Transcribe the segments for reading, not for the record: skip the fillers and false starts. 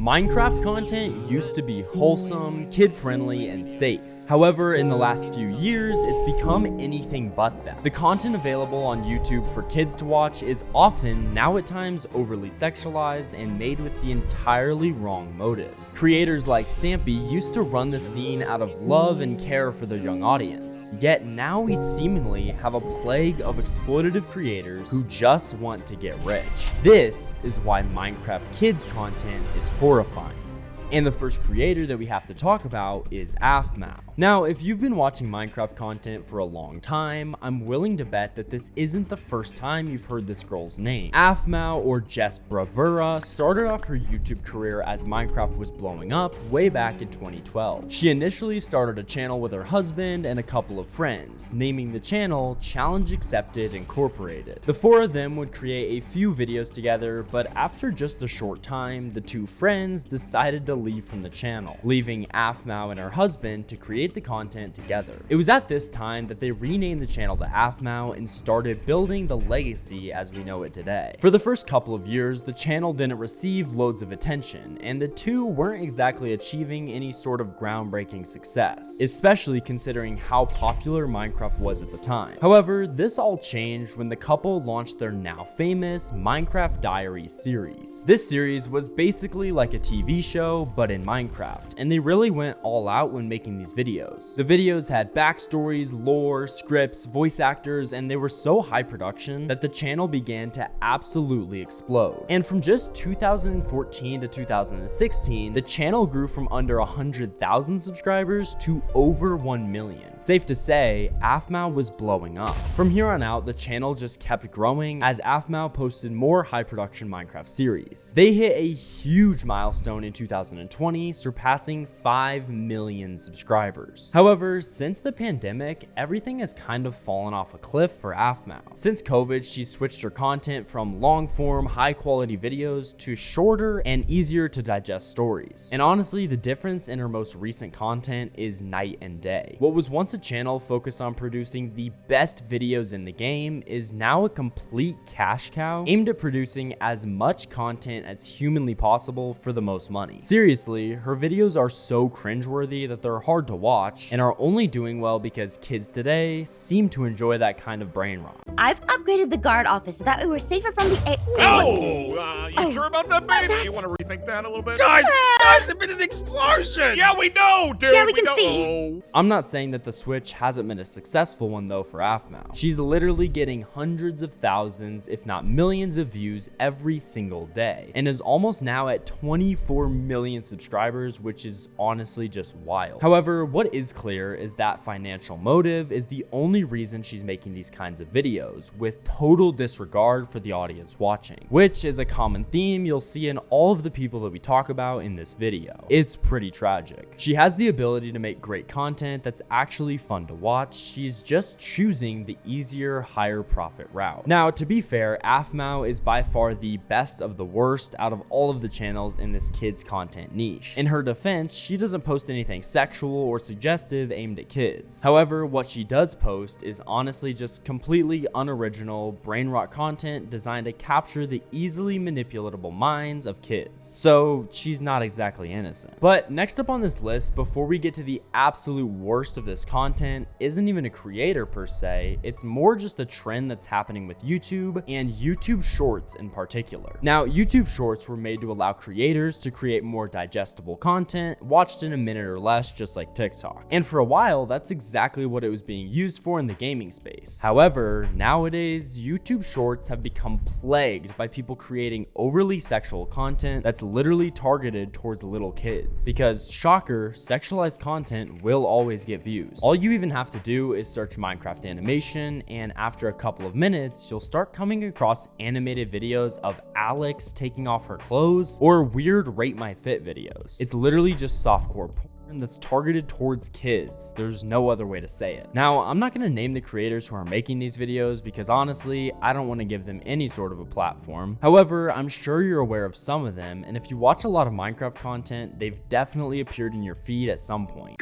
Minecraft content used to be wholesome, kid-friendly, and safe. However, in the last few years, it's become anything but that. The content available on YouTube for kids to watch is often, now at times, overly sexualized and made with the entirely wrong motives. Creators like Stampy used to run the scene out of love and care for their young audience, yet now we seemingly have a plague of exploitative creators who just want to get rich. This is why Minecraft Kids content is horrifying. And the first creator that we have to talk about is aphmau. Now, if you've been watching Minecraft content for a long time, I'm willing to bet that this isn't the first time you've heard this girl's name. aphmau, or Jess Bravura, started off her YouTube career as Minecraft was blowing up way back in 2012. She initially started a channel with her husband and a couple of friends, naming the channel Challenge Accepted Incorporated. The four of them would create a few videos together, but after just a short time, the two friends decided to leave from the channel, leaving aphmau and her husband to create the content together. It was at this time that they renamed the channel to aphmau and started building the legacy as we know it today. For the first couple of years, the channel didn't receive loads of attention, and the two weren't exactly achieving any sort of groundbreaking success, especially considering how popular Minecraft was at the time. However, this all changed when the couple launched their now famous Minecraft Diaries series. This series was basically like a TV show, but in Minecraft, and they really went all out when making these videos. The videos had backstories, lore, scripts, voice actors, and they were so high production that the channel began to absolutely explode. And from just 2014 to 2016, the channel grew from under 100,000 subscribers to over 1 million. Safe to say, aphmau was blowing up. From here on out, the channel just kept growing as aphmau posted more high production Minecraft series. They hit a huge milestone in 2020, surpassing 5 million subscribers. However, since the pandemic, everything has kind of fallen off a cliff for aphmau. Since COVID, she switched her content from long-form, high-quality videos to shorter and easier to digest stories. And honestly, the difference in her most recent content is night and day. What was once a channel focused on producing the best videos in the game is now a complete cash cow aimed at producing as much content as humanly possible for the most money. Seriously, her videos are so cringeworthy that they're hard to watch and are only doing well because kids today seem to enjoy that kind of brain rot. I've upgraded the guard office so that way we're safer from the You sure about that, baby? You want to rethink that a little bit? Guys, there's been an explosion! Yeah, we know, dude! Yeah, we can see. I'm not saying that the switch hasn't been a successful one though for aphmau. She's literally getting hundreds of thousands, if not millions of views every single day, and is almost now at 24 million subscribers, which is honestly just wild. However, what is clear is that financial motive is the only reason she's making these kinds of videos, with total disregard for the audience watching, which is a common theme you'll see in all of the people that we talk about in this video. It's pretty tragic. She has the ability to make great content that's actually fun to watch. She's just choosing the easier, higher profit route. Now, to be fair, aphmau is by far the best of the worst out of all of the channels in this kids content niche. In her defense, she doesn't post anything sexual or suggestive aimed at kids. However, what she does post is honestly just completely unoriginal, brain rot content designed to capture the easily manipulatable minds of kids. So she's not exactly innocent. But next up on this list, before we get to the absolute worst of this content, isn't even a creator per se, it's more just a trend that's happening with YouTube and YouTube Shorts in particular. Now, YouTube Shorts were made to allow creators to create more digestible content, watched in a minute or less, just like TikTok. And for a while, that's exactly what it was being used for in the gaming space. However, nowadays, YouTube Shorts have become plagued by people creating overly sexual content that's literally targeted towards little kids. Because, shocker, sexualized content will always get views. All you even have to do is search Minecraft animation, and after a couple of minutes, you'll start coming across animated videos of Alex taking off her clothes or weird Rate My Fit videos. It's literally just softcore porn that's targeted towards kids. There's no other way to say it. Now, I'm not going to name the creators who are making these videos because honestly, I don't want to give them any sort of a platform. However, I'm sure you're aware of some of them, and if you watch a lot of Minecraft content, they've definitely appeared in your feed at some point.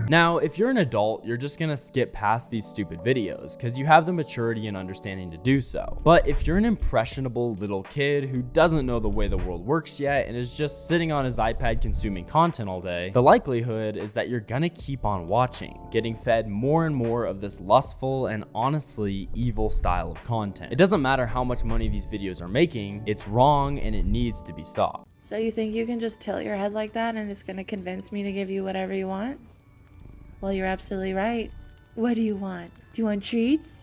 Now, if you're an adult, you're just gonna skip past these stupid videos because you have the maturity and understanding to do so. But if you're an impressionable little kid who doesn't know the way the world works yet and is just sitting on his iPad consuming content all day, the likelihood is that you're gonna keep on watching, getting fed more and more of this lustful and honestly evil style of content. It doesn't matter how much money these videos are making, it's wrong and it needs to be stopped. So you think you can just tilt your head like that and it's gonna convince me to give you whatever you want? Well, you're absolutely right. What do you want? Do you want treats?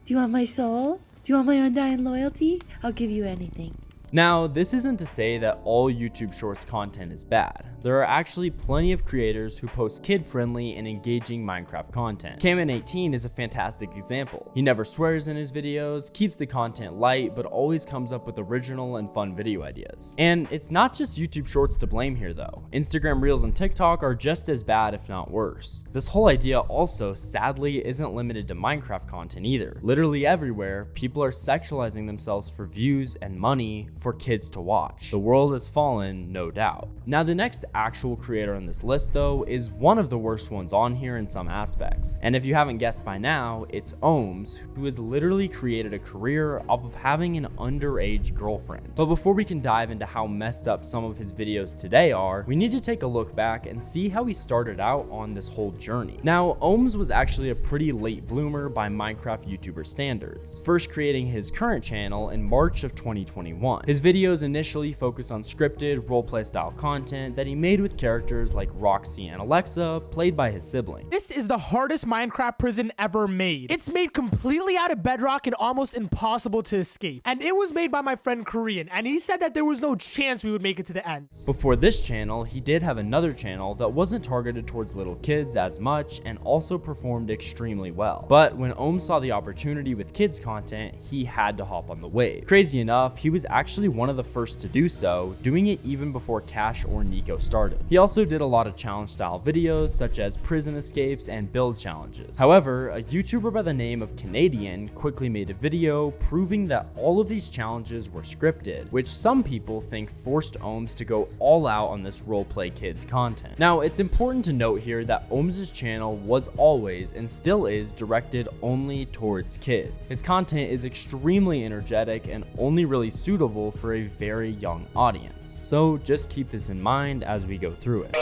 Do you want my soul? Do you want my undying loyalty? I'll give you anything. Now, this isn't to say that all YouTube Shorts content is bad. There are actually plenty of creators who post kid-friendly and engaging Minecraft content. Kamen18 is a fantastic example. He never swears in his videos, keeps the content light, but always comes up with original and fun video ideas. And it's not just YouTube Shorts to blame here though. Instagram Reels and TikTok are just as bad, if not worse. This whole idea also, sadly, isn't limited to Minecraft content either. Literally everywhere, people are sexualizing themselves for views and money for kids to watch. The world has fallen, no doubt. Now, the next actual creator on this list though is one of the worst ones on here in some aspects. And if you haven't guessed by now, it's Ohms, who has literally created a career off of having an underage girlfriend. But before we can dive into how messed up some of his videos today are, we need to take a look back and see how he started out on this whole journey. Now, Ohms was actually a pretty late bloomer by Minecraft YouTuber standards, first creating his current channel in March of 2021. His videos initially focus on scripted roleplay style content that he made with characters like Roxy and Alexa, played by his sibling. This is the hardest Minecraft prison ever made. It's made completely out of bedrock and almost impossible to escape. And it was made by my friend Korean, and he said that there was no chance we would make it to the end. Before this channel, he did have another channel that wasn't targeted towards little kids as much and also performed extremely well. But when Ohms saw the opportunity with kids content, he had to hop on the wave. Crazy enough, he was actually one of the first to do so, doing it even before Cash or Nico started. He also did a lot of challenge style videos such as prison escapes and build challenges. However, a YouTuber by the name of Canadian quickly made a video proving that all of these challenges were scripted, which some people think forced Ohms to go all out on this roleplay kids content. Now, it's important to note here that Ohms' channel was always and still is directed only towards kids. His content is extremely energetic and only really suitable for a very young audience. So just keep this in mind as we go through it.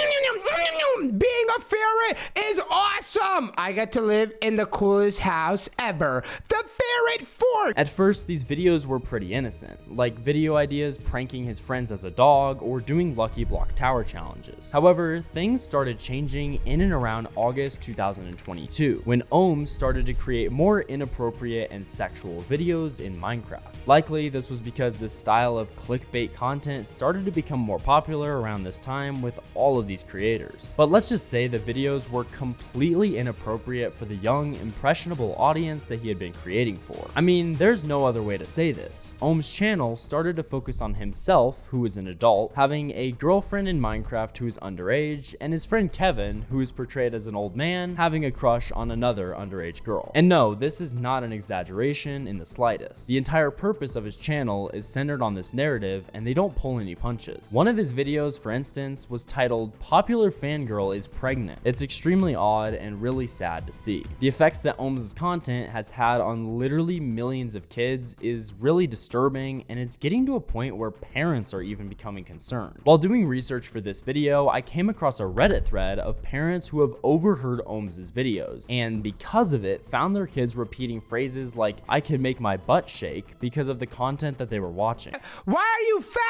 Being a ferret is awesome! I get to live in the coolest house ever, the Ferret Fort! At first, these videos were pretty innocent, like video ideas pranking his friends as a dog or doing Lucky Block Tower challenges. However, things started changing in and around August 2022, when Ohms started to create more inappropriate and sexual videos in Minecraft. Likely, this was because this style of clickbait content started to become more popular around this time with all of these creators. But let's just say the videos were completely inappropriate for the young, impressionable audience that he had been creating for. I mean, there's no other way to say this. Ohms' channel started to focus on himself, who is an adult, having a girlfriend in Minecraft who is underage, and his friend Kevin, who is portrayed as an old man, having a crush on another underage girl. And no, this is not an exaggeration in the slightest. The entire purpose of his channel is centered on this narrative, and they don't pull any punches. One of his videos, for instance, was titled "Popular Fangirl is Pregnant." It's extremely odd and really sad to see. The effects that Ohms' content has had on literally millions of kids is really disturbing, and it's getting to a point where parents are even becoming concerned. While doing research for this video, I came across a Reddit thread of parents who have overheard Ohms' videos, and because of it, found their kids repeating phrases like, "I could make my butt shake," because of the content that they were watching. Why are you fat?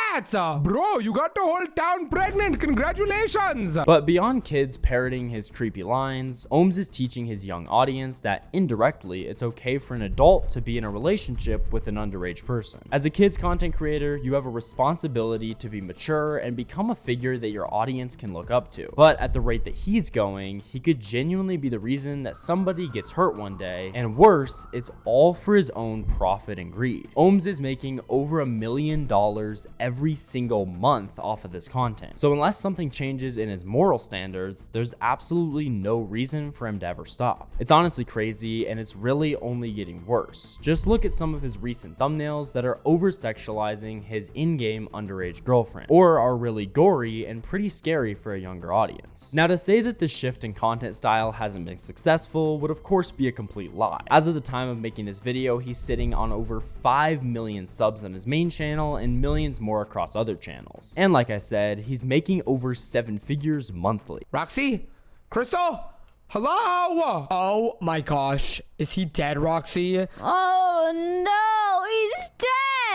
Bro, you got the whole town pregnant. Congratulations! But beyond kids parroting his creepy lines, Ohms is teaching his young audience that indirectly it's okay for an adult to be in a relationship with an underage person. As a kids content creator, you have a responsibility to be mature and become a figure that your audience can look up to. But at the rate that he's going, he could genuinely be the reason that somebody gets hurt one day, and worse, it's all for his own profit and greed. Ohms is making over $1 million every single month off of this content. So unless something changes in his moral standards, there's absolutely no reason for him to ever stop. It's honestly crazy, and it's really only getting worse. worse. Just look at some of his recent thumbnails that are over-sexualizing his in-game underage girlfriend, or are really gory and pretty scary for a younger audience. Now, to say that this shift in content style hasn't been successful would of course be a complete lie. As of the time of making this video, he's sitting on over 5 million subs on his main channel and millions more across other channels. And like I said, he's making over 7 figures monthly. Roxy? Crystal? Hello? Oh my gosh. Is he dead, Roxy? Oh no, he's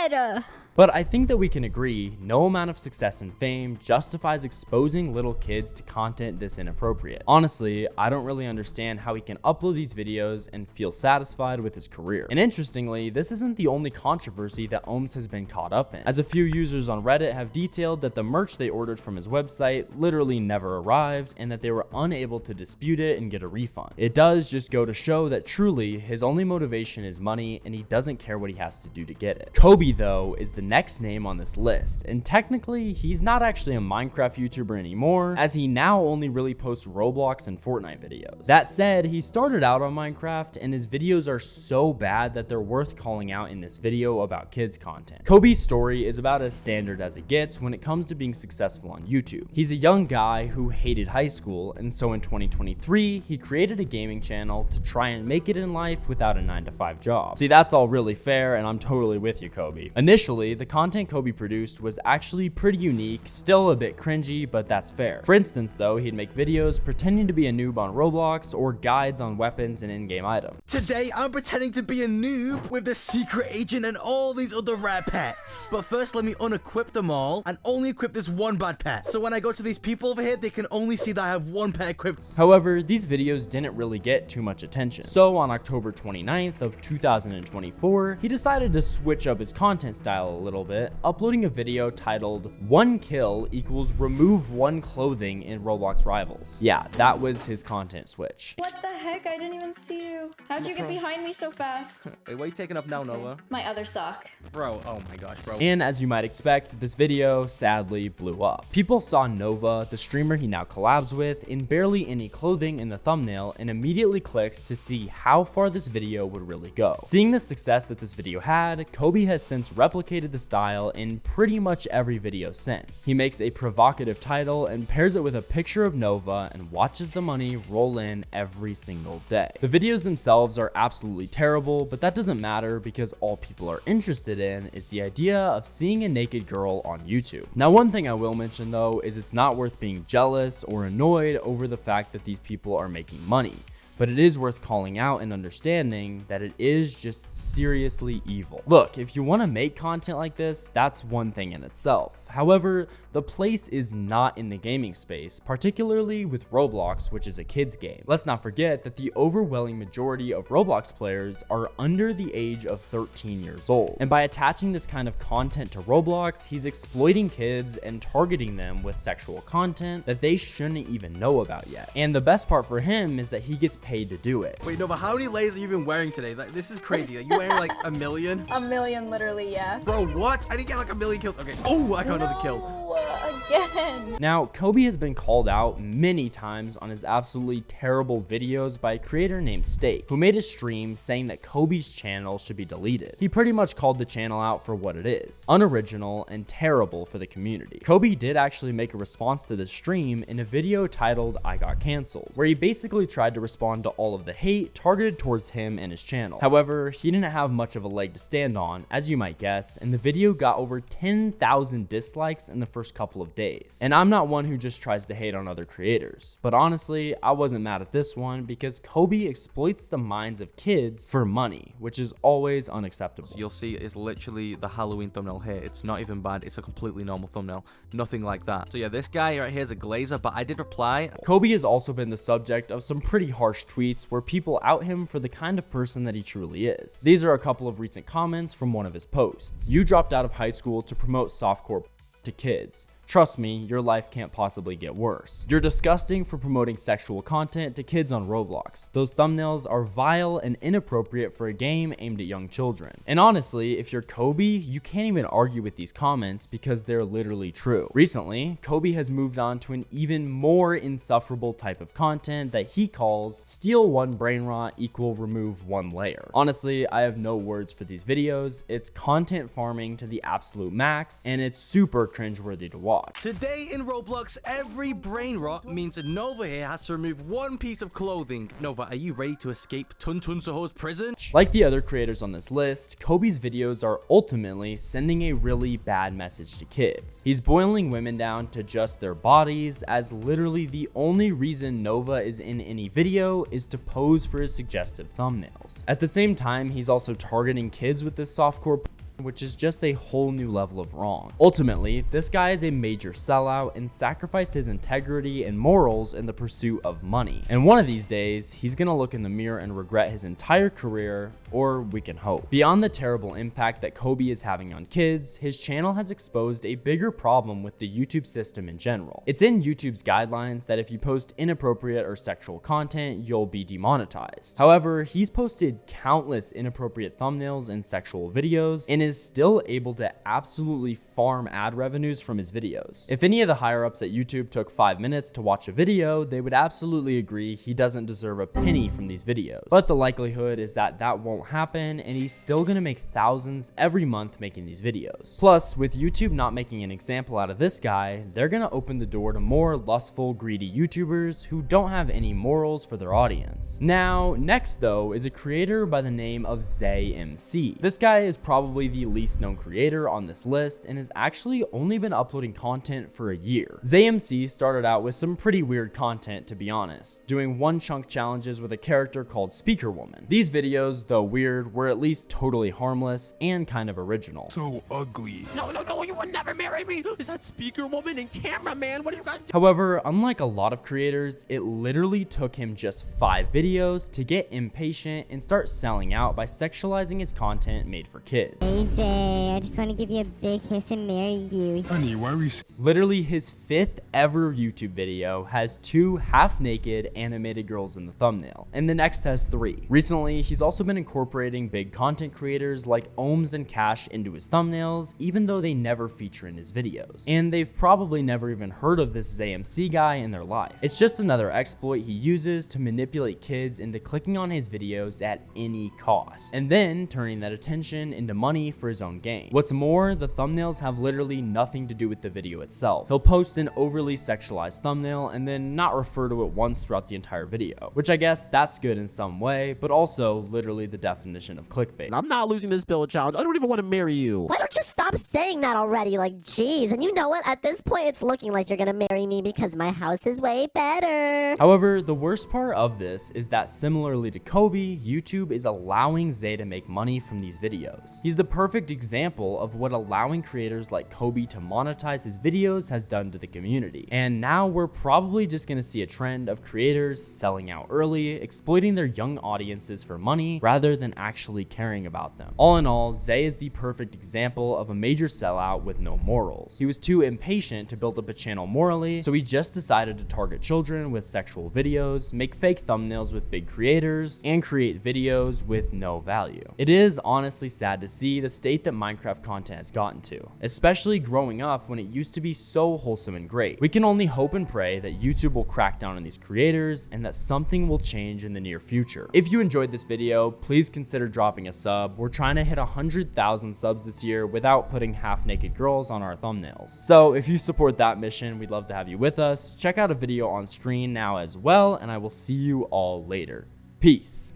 dead! But I think that we can agree, no amount of success and fame justifies exposing little kids to content this inappropriate. Honestly, I don't really understand how he can upload these videos and feel satisfied with his career. And interestingly, this isn't the only controversy that Ohms has been caught up in, as a few users on Reddit have detailed that the merch they ordered from his website literally never arrived and that they were unable to dispute it and get a refund. It does just go to show that truly his only motivation is money and he doesn't care what he has to do to get it. Cobey, though, is the next name on this list, and technically he's not actually a Minecraft YouTuber anymore, as he now only really posts Roblox and Fortnite videos. That said, he started out on Minecraft and his videos are so bad that they're worth calling out in this video about kids content. Cobey's story is about as standard as it gets when it comes to being successful on YouTube. He's a young guy who hated high school, and so in 2023 he created a gaming channel to try and make it in life without a 9-to-5 job. See, that's all really fair and I'm totally with you, Cobey. Initially, the content Cobey produced was actually pretty unique, still a bit cringy, but that's fair. For instance though, he'd make videos pretending to be a noob on Roblox or guides on weapons and in-game items. Today I'm pretending to be a noob with the secret agent and all these other rare pets. But first let me unequip them all and only equip this one bad pet. So when I go to these people over here, they can only see that I have one pet equipped. However, these videos didn't really get too much attention. So on October 29th of 2024, he decided to switch up his content style a little bit, uploading a video titled 1 kill equals remove 1 clothing in Roblox Rivals. Yeah, that was his content switch. What the heck? I didn't even see you. How'd you get behind me so fast? Wait, what are you taking off now, Nova? My other sock. Bro, oh my gosh, bro. And as you might expect, this video sadly blew up. People saw Nova, the streamer he now collabs with, in barely any clothing in the thumbnail and immediately clicked to see how far this video would really go. Seeing the success that this video had, Cobey has since replicated the style in pretty much every video since. He makes a provocative title and pairs it with a picture of Nova and watches the money roll in every single day. The videos themselves are absolutely terrible, but that doesn't matter because all people are interested in is the idea of seeing a naked girl on YouTube. Now, one thing I will mention though is it's not worth being jealous or annoyed over the fact that these people are making money. But it is worth calling out and understanding that it is just seriously evil. Look, if you want to make content like this, that's one thing in itself. However, the place is not in the gaming space, particularly with Roblox, which is a kid's game. Let's not forget that the overwhelming majority of Roblox players are under the age of 13 years old. And by attaching this kind of content to Roblox, he's exploiting kids and targeting them with sexual content that they shouldn't even know about yet. And the best part for him is that he gets paid to do it. Wait, Nova, how many layers are you even wearing today? Like, this is crazy. Are you wearing like a million? A million, literally, yeah. Bro, what? I didn't get like a million kills. Okay. Oh, I got another kill. Again. Now, Cobey has been called out many times on his absolutely terrible videos by a creator named Steak, who made a stream saying that Cobey's channel should be deleted. He pretty much called the channel out for what it is, unoriginal and terrible for the community. Cobey did actually make a response to the stream in a video titled I Got Cancelled, where he basically tried to respond to all of the hate targeted towards him and his channel. However, he didn't have much of a leg to stand on, as you might guess, and the video got over 10,000 dislikes in the first couple of days. And I'm not one who just tries to hate on other creators, but honestly, I wasn't mad at this one because Cobey exploits the minds of kids for money, which is always unacceptable. You'll see it's literally the Halloween thumbnail here. It's not even bad. It's a completely normal thumbnail. Nothing like that. So yeah, this guy right here is a glazer, but I did reply. Cobey has also been the subject of some pretty harsh tweets where people out him for the kind of person that he truly is. These are a couple of recent comments from one of his posts. You dropped out of high school to promote softcore to kids. Trust me, your life can't possibly get worse. You're disgusting for promoting sexual content to kids on Roblox. Those thumbnails are vile and inappropriate for a game aimed at young children. And honestly, if you're Cobey, you can't even argue with these comments because they're literally true. Recently, Cobey has moved on to an even more insufferable type of content that he calls steal one brain rot equal remove one layer. Honestly, I have no words for these videos. It's content farming to the absolute max, and it's super cringeworthy to watch. Today in Roblox, every brain rot means that Nova here has to remove one piece of clothing. Nova, are you ready to escape Tun Tun Saho's prison? Like the other creators on this list, Cobey's videos are ultimately sending a really bad message to kids. He's boiling women down to just their bodies, as literally the only reason Nova is in any video is to pose for his suggestive thumbnails. At the same time, he's also targeting kids with this softcore, which is just a whole new level of wrong. Ultimately, this guy is a major sellout and sacrificed his integrity and morals in the pursuit of money. And one of these days, he's gonna look in the mirror and regret his entire career, or we can hope. Beyond the terrible impact that Cobey is having on kids, his channel has exposed a bigger problem with the YouTube system in general. It's in YouTube's guidelines that if you post inappropriate or sexual content, you'll be demonetized. However, he's posted countless inappropriate thumbnails and sexual videos, and is still able to absolutely farm ad revenues from his videos. If any of the higher ups at YouTube took 5 minutes to watch a video, they would absolutely agree he doesn't deserve a penny from these videos. But the likelihood is that that won't happen, and he's still gonna make thousands every month making these videos. Plus, with YouTube not making an example out of this guy, they're gonna open the door to more lustful, greedy YouTubers who don't have any morals for their audience. Now, next though is a creator by the name of ZayMC. This guy is probably the least known creator on this list and has actually only been uploading content for a year. ZayMC started out with some pretty weird content, to be honest, doing one chunk challenges with a character called Speaker Woman. These videos, though weird, were at least totally harmless and kind of original. So ugly. No, you would never marry me. Is that Speaker Woman and Cameraman? What are you guys doing? However, unlike a lot of creators, it literally took him just 5 videos to get impatient and start selling out by sexualizing his content made for kids. Hey Zay, I just want to give you a big kiss and marry you. Honey, why are we... Literally his 5th ever YouTube video has 2 half-naked animated girls in the thumbnail, and the next has 3. Recently, he's also been incorporating big content creators like Ohms and Cash into his thumbnails, even though they never feature in his videos. And they've probably never even heard of this ZayMC guy in their life. It's just another exploit he uses to manipulate kids into clicking on his videos at any cost, and then turning that attention into money for his own gain. What's more, the thumbnails have literally nothing to do with the video itself. He'll post an overly sexualized thumbnail and then not refer to it once throughout the entire video, which I guess that's good in some way, but also literally the definition of clickbait. I'm not losing this build challenge. I don't even want to marry you. Why don't you stop saying that already? Like, geez. And you know what? At this point, it's looking like you're gonna marry me because my house is way better. However, the worst part of this is that similarly to Cobey, YouTube is allowing Zay to make money from these videos. He's the perfect example of what allowing creators like Cobey to monetize his videos has done to the community. And now we're probably just gonna see a trend of creators selling out early, exploiting their young audiences for money rather than actually caring about them. All in all, Zay is the perfect example of a major sellout with no morals. He was too impatient to build up a channel morally, so he just decided to target children with sexual videos, make fake thumbnails with big creators, and create videos with no value. It is honestly sad to see the state that Minecraft content has gotten to, especially growing up when it used to be so wholesome and great. We can only hope and pray that YouTube will crack down on these creators and that something will change in the near future. If you enjoyed this video, please consider dropping a sub. We're trying to hit 100,000 subs this year without putting half-naked girls on our thumbnails. So if you support that mission, we'd love to have you with us. Check out a video on screen now as well, and I will see you all later. Peace.